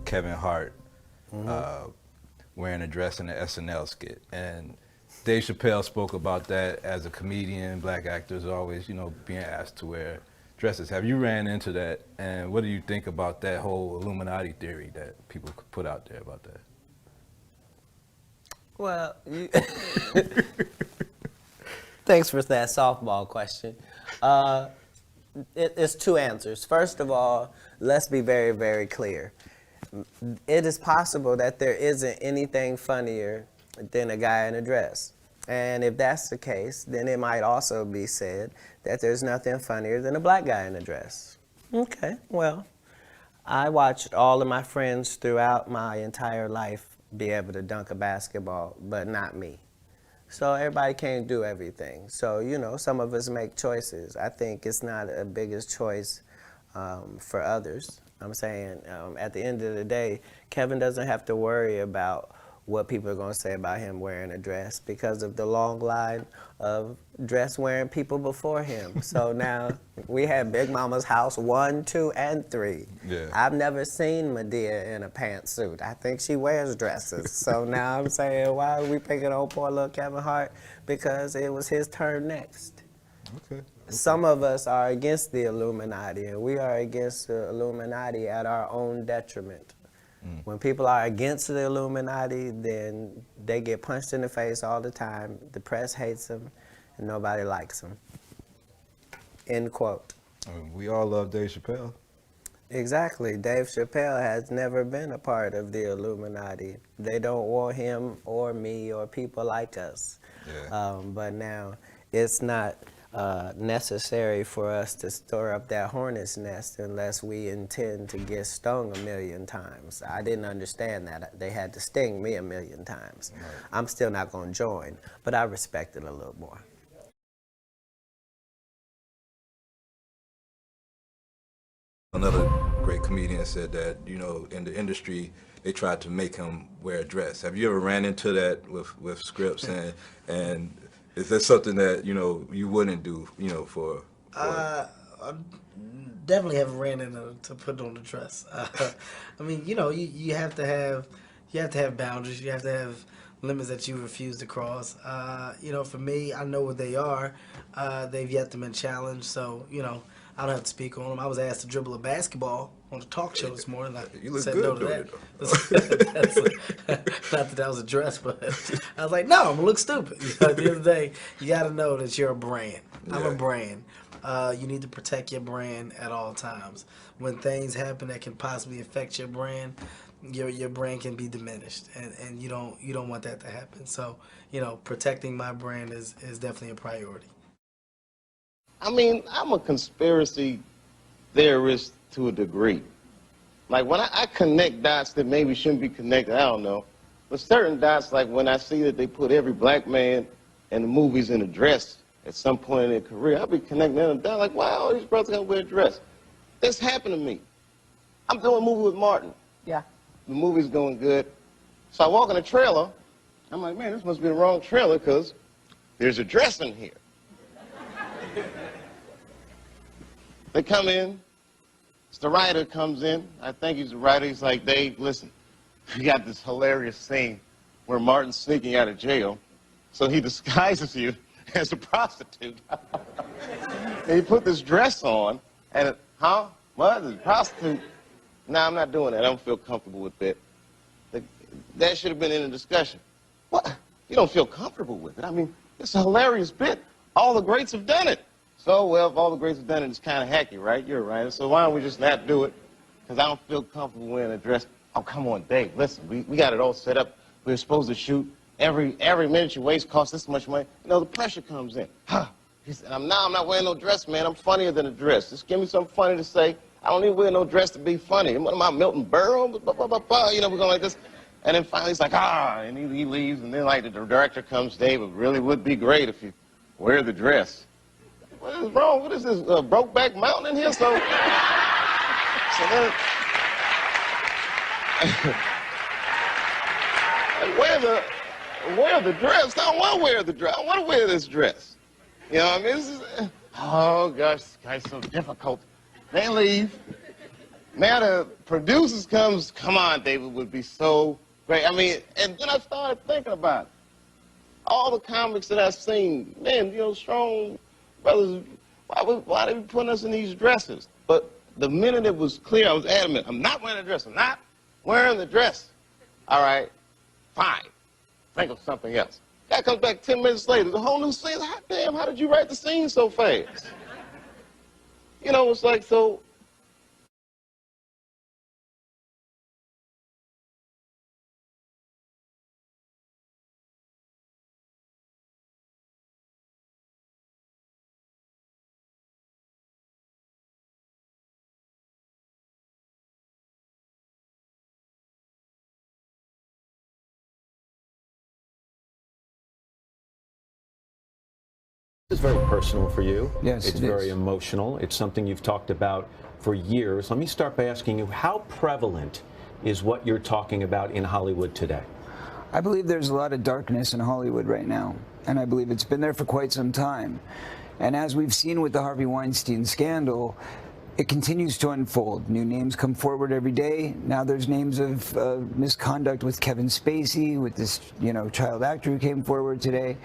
Kevin Hart wearing a dress in the SNL skit. And Dave Chappelle spoke about that as a comedian. Black actors always, being asked to wear dresses. Have you ran into that? And what do you think about that whole Illuminati theory that people put out there about that? Well, thanks for that softball question. It's two answers. First of all, let's be very, very clear. It is possible that there isn't anything funnier than a guy in a dress. And if that's the case, then it might also be said that there's nothing funnier than a black guy in a dress. Okay, well, I watched all of my friends throughout my entire life be able to dunk a basketball, but not me. So everybody can't do everything. So, some of us make choices. I think it's not a biggest choice for others. I'm saying at the end of the day, Kevin doesn't have to worry about what people are going to say about him wearing a dress because of the long line of dress-wearing people before him. So now we have Big Mama's house 1, 2, and 3. Yeah. I've never seen Medea in a pantsuit. I think she wears dresses. So now I'm saying, why are we picking on poor little Kevin Hart? Because it was his turn next. Okay. Some of us are against the Illuminati, and we are against the Illuminati at our own detriment. When people are against the Illuminati, then they get punched in the face all the time. The press hates them, and nobody likes them. End quote. We all love Dave Chappelle. Exactly. Dave Chappelle has never been a part of the Illuminati. They don't want him or me or people like us. Yeah. But now it's not necessary for us to stir up that hornet's nest unless we intend to get stung 1,000,000 times. I didn't understand that. They had to sting me 1,000,000 times. Right. I'm still not going to join, but I respect it a little more. Another great comedian said that, in the industry, they tried to make him wear a dress. Have you ever ran into that with scripts? And is that something that, you wouldn't do, for I definitely haven't ran into to put on the dress. I mean, you have to have boundaries. You have to have limits that you refuse to cross. For me, I know what they are. They've yet to been challenged, so I don't have to speak on them. I was asked to dribble a basketball on the talk show this morning. You look said good no to doing that. Not that was a dress, but I was like, no, I'm gonna look stupid. At the end of the day, you got to know that you're a brand. I'm a brand. You need to protect your brand at all times. When things happen that can possibly affect your brand, your brand can be diminished, and you don't want that to happen. So protecting my brand is definitely a priority. I mean, I'm a conspiracy theorist to a degree. Like when I connect dots that maybe shouldn't be connected, I don't know. But certain dots, like when I see that they put every black man in the movies in a dress at some point in their career, I'll be connecting them down like, wow, all these brothers gotta wear a dress. This happened to me. I'm doing a movie with Martin. Yeah. The movie's going good. So I walk in the trailer. I'm like, man, this must be the wrong trailer because there's a dress in here. They come in. The writer comes in. I think he's the writer. He's like, Dave, listen, we got this hilarious scene where Martin's sneaking out of jail. So he disguises you as a prostitute. And he put this dress on. And, what? A prostitute? No, I'm not doing that. I don't feel comfortable with that. That should have been in the discussion. What? You don't feel comfortable with it? I mean, it's a hilarious bit. All the greats have done it. So, well, if all the greats have done it, it's kind of hacky, right? You're right. So why don't we just not do it? Because I don't feel comfortable wearing a dress. Oh, come on, Dave, listen, we got it all set up. We're supposed to shoot. Every minute you waste costs this much money. The pressure comes in. He said, I'm not wearing no dress, man. I'm funnier than a dress. Just give me something funny to say. I don't need to wear no dress to be funny. What am I, Milton Berle? We're going like this. And then finally he's like, and he leaves. And then, like, the director comes, Dave, it really would be great if you wear the dress. What is wrong? What is this, Brokeback Mountain in here? So then, wear the dress. I don't want to wear the dress. I want to wear this dress. You know what I mean? Oh, gosh, this guy's so difficult. They leave. Now the producers come on, David would be so great. I mean, and then I started thinking about it. All the comics that I've seen, man, strong brothers, why they be putting us in these dresses? But the minute it was clear, I was adamant, I'm not wearing a dress. I'm not wearing the dress. All right, fine. Think of something else. Guy comes back 10 minutes later, the whole new scene. Hot damn, how did you write the scene so fast? It's like, so. It's very personal for you. Yes, it's it very is. emotional. It's something you've talked about for years. Let me start by asking you, how prevalent is what you're talking about in Hollywood today? I believe there's a lot of darkness in Hollywood right now, and I believe it's been there for quite some time. And as we've seen with the Harvey Weinstein scandal, it continues to unfold. New names come forward every day. Now there's names of misconduct with Kevin Spacey, with this, child actor who came forward today.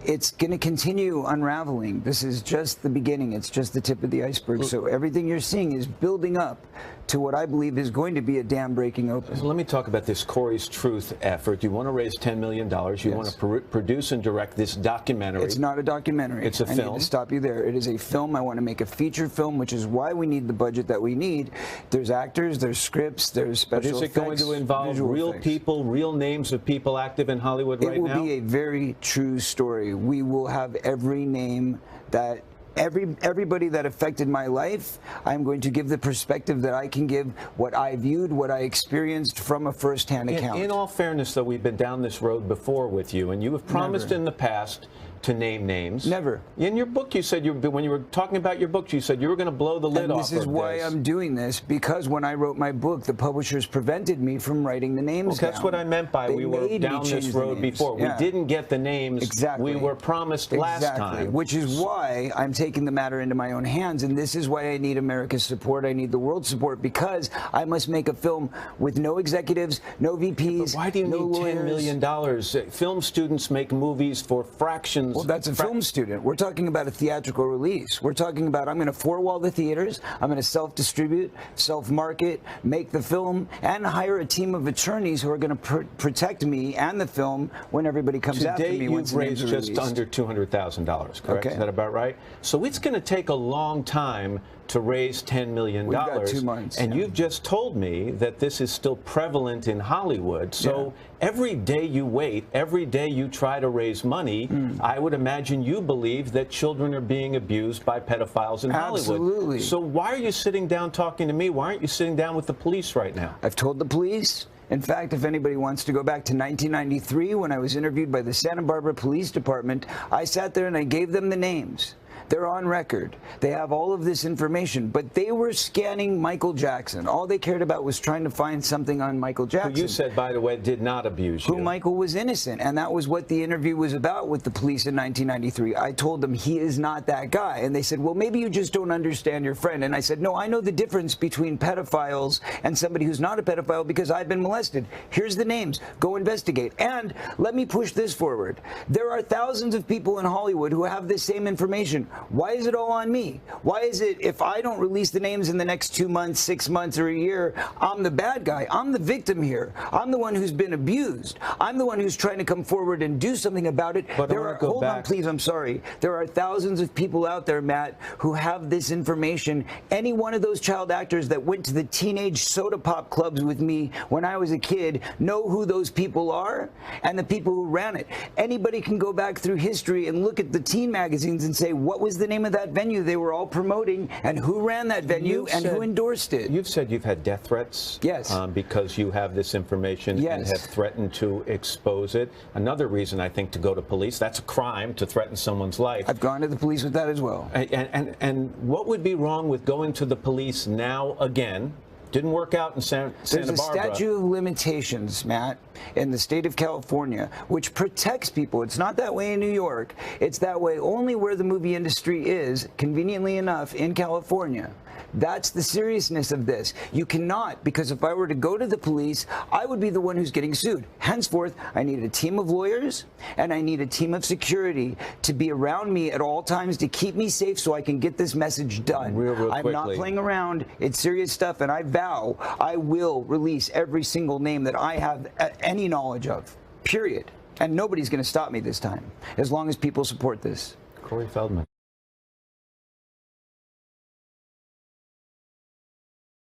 It's going to continue unraveling. This is just the beginning. It's just the tip of the iceberg. So everything you're seeing is building up to what I believe is going to be a dam breaking open. So let me talk about this Corey's Truth effort. You want to raise $10 million. You Yes. want to produce and direct this documentary. It's not a documentary. It's a I film. need to stop you there. It is a film. I want to make a feature film, which is why we need the budget that we need. There's actors, there's scripts, there's But special is it going effects, to involve visual real effects. people, real names of people active in Hollywood right now? It will be a very true story. We will have every name that everybody that affected my life. I'm going to give the perspective that I can give, what I viewed, what I experienced from a first-hand account. In all fairness, though, we've been down this road before with you, and you have promised Never. in the past to name names. Never. In your book, you said when you were talking about your book, you said you were going to blow the lid And off this is of why this. I'm doing this, because when I wrote my book, the publishers prevented me from writing the names Well, that's down. what I meant by They we were made me down this change the road names. before. Yeah. We didn't get the names Exactly. we were promised last time. Which is why I'm taking the matter into my own hands, and this is why I need America's support. I need the world's support, because I must make a film with no executives, no VPs, Why do you no need lawyers. $10 million? Film students make movies for fractions. Well, that's a film student. We're talking about a theatrical release. We're talking about I'm going to four-wall the theaters, I'm going to self-distribute, self-market, make the film, and hire a team of attorneys who are going to protect me and the film when everybody comes To after date, me. once you've the names raised are just released. under $200,000, correct? Okay. Is that about right? So it's going to take a long time to raise $10 million. We've got 2 months, And yeah. you've just told me that this is still prevalent in Hollywood. So every day you wait, every day you try to raise money, I would imagine you believe that children are being abused by pedophiles in Hollywood. Absolutely. So why are you sitting down talking to me? Why aren't you sitting down with the police right now? I've told the police. In fact, if anybody wants to go back to 1993 when I was interviewed by the Santa Barbara Police Department, I sat there and I gave them the names. They're on record. They have all of this information, but they were scanning Michael Jackson. All they cared about was trying to find something on Michael Jackson. Who you said, by the way, did not abuse you. Who Michael was innocent, and that was what the interview was about with the police in 1993. I told them he is not that guy, and they said, well, maybe you just don't understand your friend. And I said, no, I know the difference between pedophiles and somebody who's not a pedophile because I've been molested. Here's the names. Go investigate. And let me push this forward. There are thousands of people in Hollywood who have this same information. Why is it all on me? Why is it if I don't release the names in the next 2 months, 6 months, or a year, I'm the bad guy? I'm the victim here. I'm the one who's been abused. I'm the one who's trying to come forward and do something about it. But Hold on, please, I'm sorry. There are thousands of people out there, Matt, who have this information. Any one of those child actors that went to the teenage soda pop clubs with me when I was a kid know who those people are and the people who ran it. Anybody can go back through history and look at the teen magazines and say, what was the name of that venue they were all promoting and who ran that venue You've and said- who endorsed it? You've said you've had death threats. Yes. Because you have this information and Yes. have threatened to expose it. Another reason, I think, to go to police. That's a crime to threaten someone's life. I've gone to the police with that as well. And what would be wrong with going to the police now again Didn't work out in Santa There's a Barbara. statute of limitations, Matt, in the state of California, which protects people. It's not that way in New York. It's that way only where the movie industry is, conveniently enough, in California. That's the seriousness of this. You cannot, because if I were to go to the police, I would be the one who's getting sued. Henceforth, I need a team of lawyers and I need a team of security to be around me at all times to keep me safe so I can get this message done. Real I'm not quickly. playing around. It's serious stuff, and I vow I will release every single name that I have any knowledge of, period. And nobody's going to stop me this time, as long as people support this. Corey Feldman.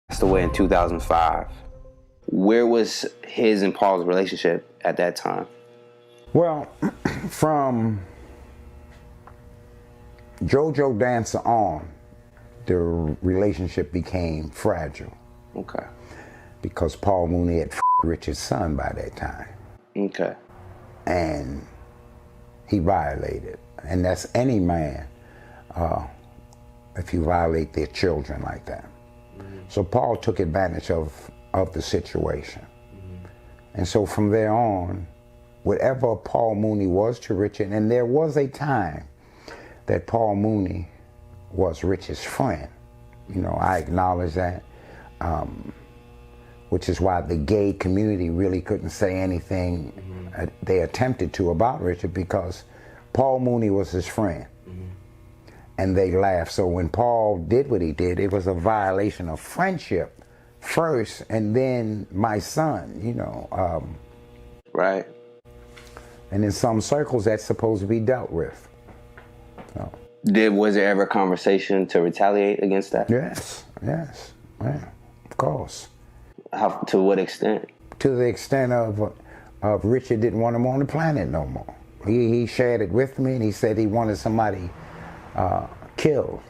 Passed away in 2005. Where was his and Paul's relationship at that time? Well, from JoJo Dancer on, the relationship became fragile Okay. because Paul Mooney had Richard's son by that time, Okay. and he violated. And that's any man if you violate their children like that. So Paul took advantage of the situation. And so from there on, whatever Paul Mooney was to Richard, and there was a time that Paul Mooney was Richard's friend. You know, I acknowledge that, which is why the gay community really couldn't say anything they attempted to about Richard, because Paul Mooney was his friend. And they laughed. So when Paul did what he did, it was a violation of friendship first, and then my son, you know. Right. And in some circles, that's supposed to be dealt with. So. Was there ever a conversation to retaliate against that? Yes, yeah, of course. To what extent? To the extent of Richard didn't want him on the planet no more. He shared it with me, and he said he wanted somebody killed.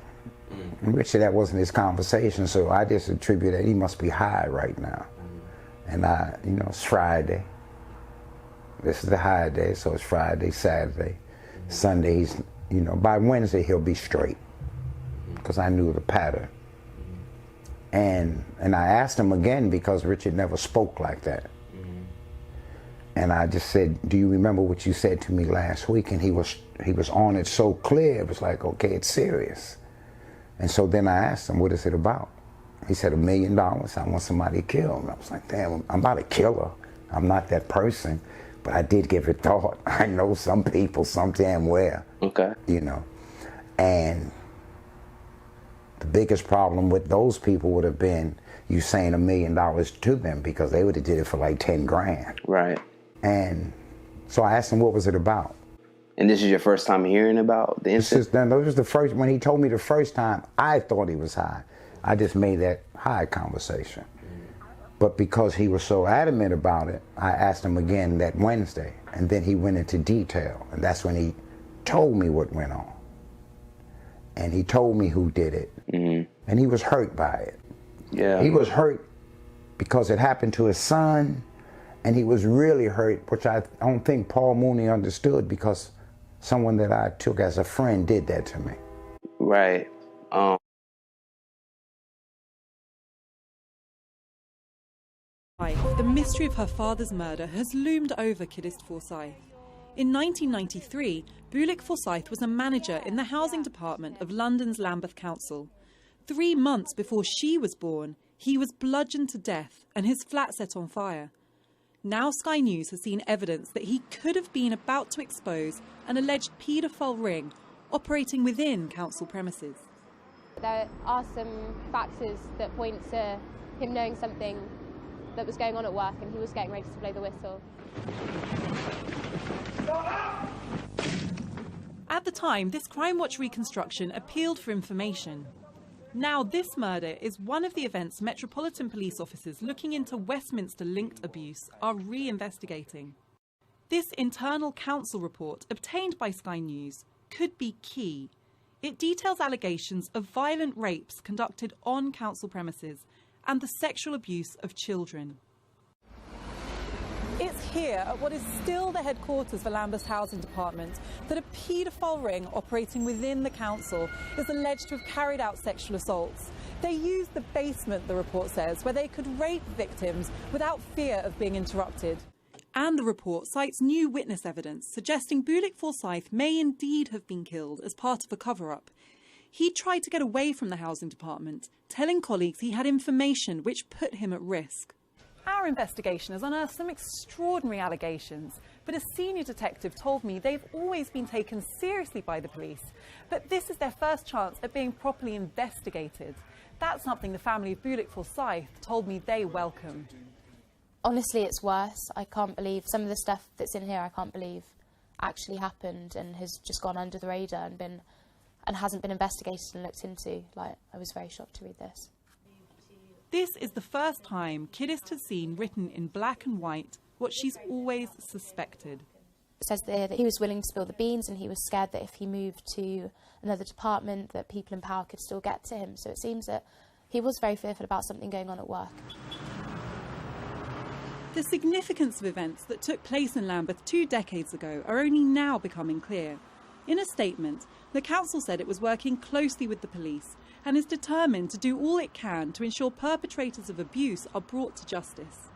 And Richard, that wasn't his conversation, so I just attribute that he must be high right now. And you know, it's Friday. This is the high day, so it's Friday, Saturday, Sunday. He's, you know, by Wednesday he'll be straight, because I knew the pattern. And I asked him again, because Richard never spoke like that. And I just said, do you remember what you said to me last week? And he was on it so clear. It was like, okay, it's serious. And so then I asked him, what is it about? He said, $1 million. I want somebody killed. And I was like, damn, I'm not a killer. I'm not that person. But I did give it thought. I know some people, some damn where. Okay. You know. And the biggest problem with those people would have been you saying $1 million to them, because they would have did it for like 10 grand. Right. And so I asked him, what was it about? And this is your first time hearing about the incident? This was the first, when he told me the first time, I thought he was high. I just made that high conversation. But because he was so adamant about it, I asked him again that Wednesday, and then he went into detail, and that's when he told me what went on. And he told me who did it, and he was hurt by it. Yeah. He was hurt because it happened to his son, and he was really hurt, which I don't think Paul Mooney understood, because someone that I took as a friend did that to me. Right. The mystery of her father's murder has loomed over Kiddist Forsyth. In 1993, Bulik Forsyth was a manager in the housing department of London's Lambeth Council. 3 months before she was born, he was bludgeoned to death and his flat set on fire. Now Sky News has seen evidence that he could have been about to expose an alleged paedophile ring operating within council premises. There are some factors that point to him knowing something that was going on at work, and he was getting ready to blow the whistle. At the time, this Crime Watch reconstruction appealed for information. Now, this murder is one of the events Metropolitan Police officers looking into Westminster-linked abuse are re-investigating. This internal council report, obtained by Sky News, could be key. It details allegations of violent rapes conducted on council premises and the sexual abuse of children. It's here, at what is still the headquarters for Lambeth's Housing Department, that a paedophile ring operating within the council is alleged to have carried out sexual assaults. They used the basement, the report says, where they could rape victims without fear of being interrupted. And the report cites new witness evidence suggesting Bulik Forsyth may indeed have been killed as part of a cover-up. He tried to get away from the housing department, telling colleagues he had information which put him at risk. Our investigation has unearthed some extraordinary allegations, but a senior detective told me they've always been taken seriously by the police, but this is their first chance at being properly investigated. That's something the family of Bulik Forsyth told me they welcome. Honestly, it's worse. I can't believe some of the stuff that's in here. I can't believe actually happened and has just gone under the radar and hasn't been investigated and looked into. Like, I was very shocked to read this. This is the first time Kiddist has seen written in black and white what she's always suspected. It says there that he was willing to spill the beans and he was scared that if he moved to another department that people in power could still get to him. So it seems that he was very fearful about something going on at work. The significance of events that took place in Lambeth 2 decades ago are only now becoming clear. In a statement, the council said it was working closely with the police and is determined to do all it can to ensure perpetrators of abuse are brought to justice.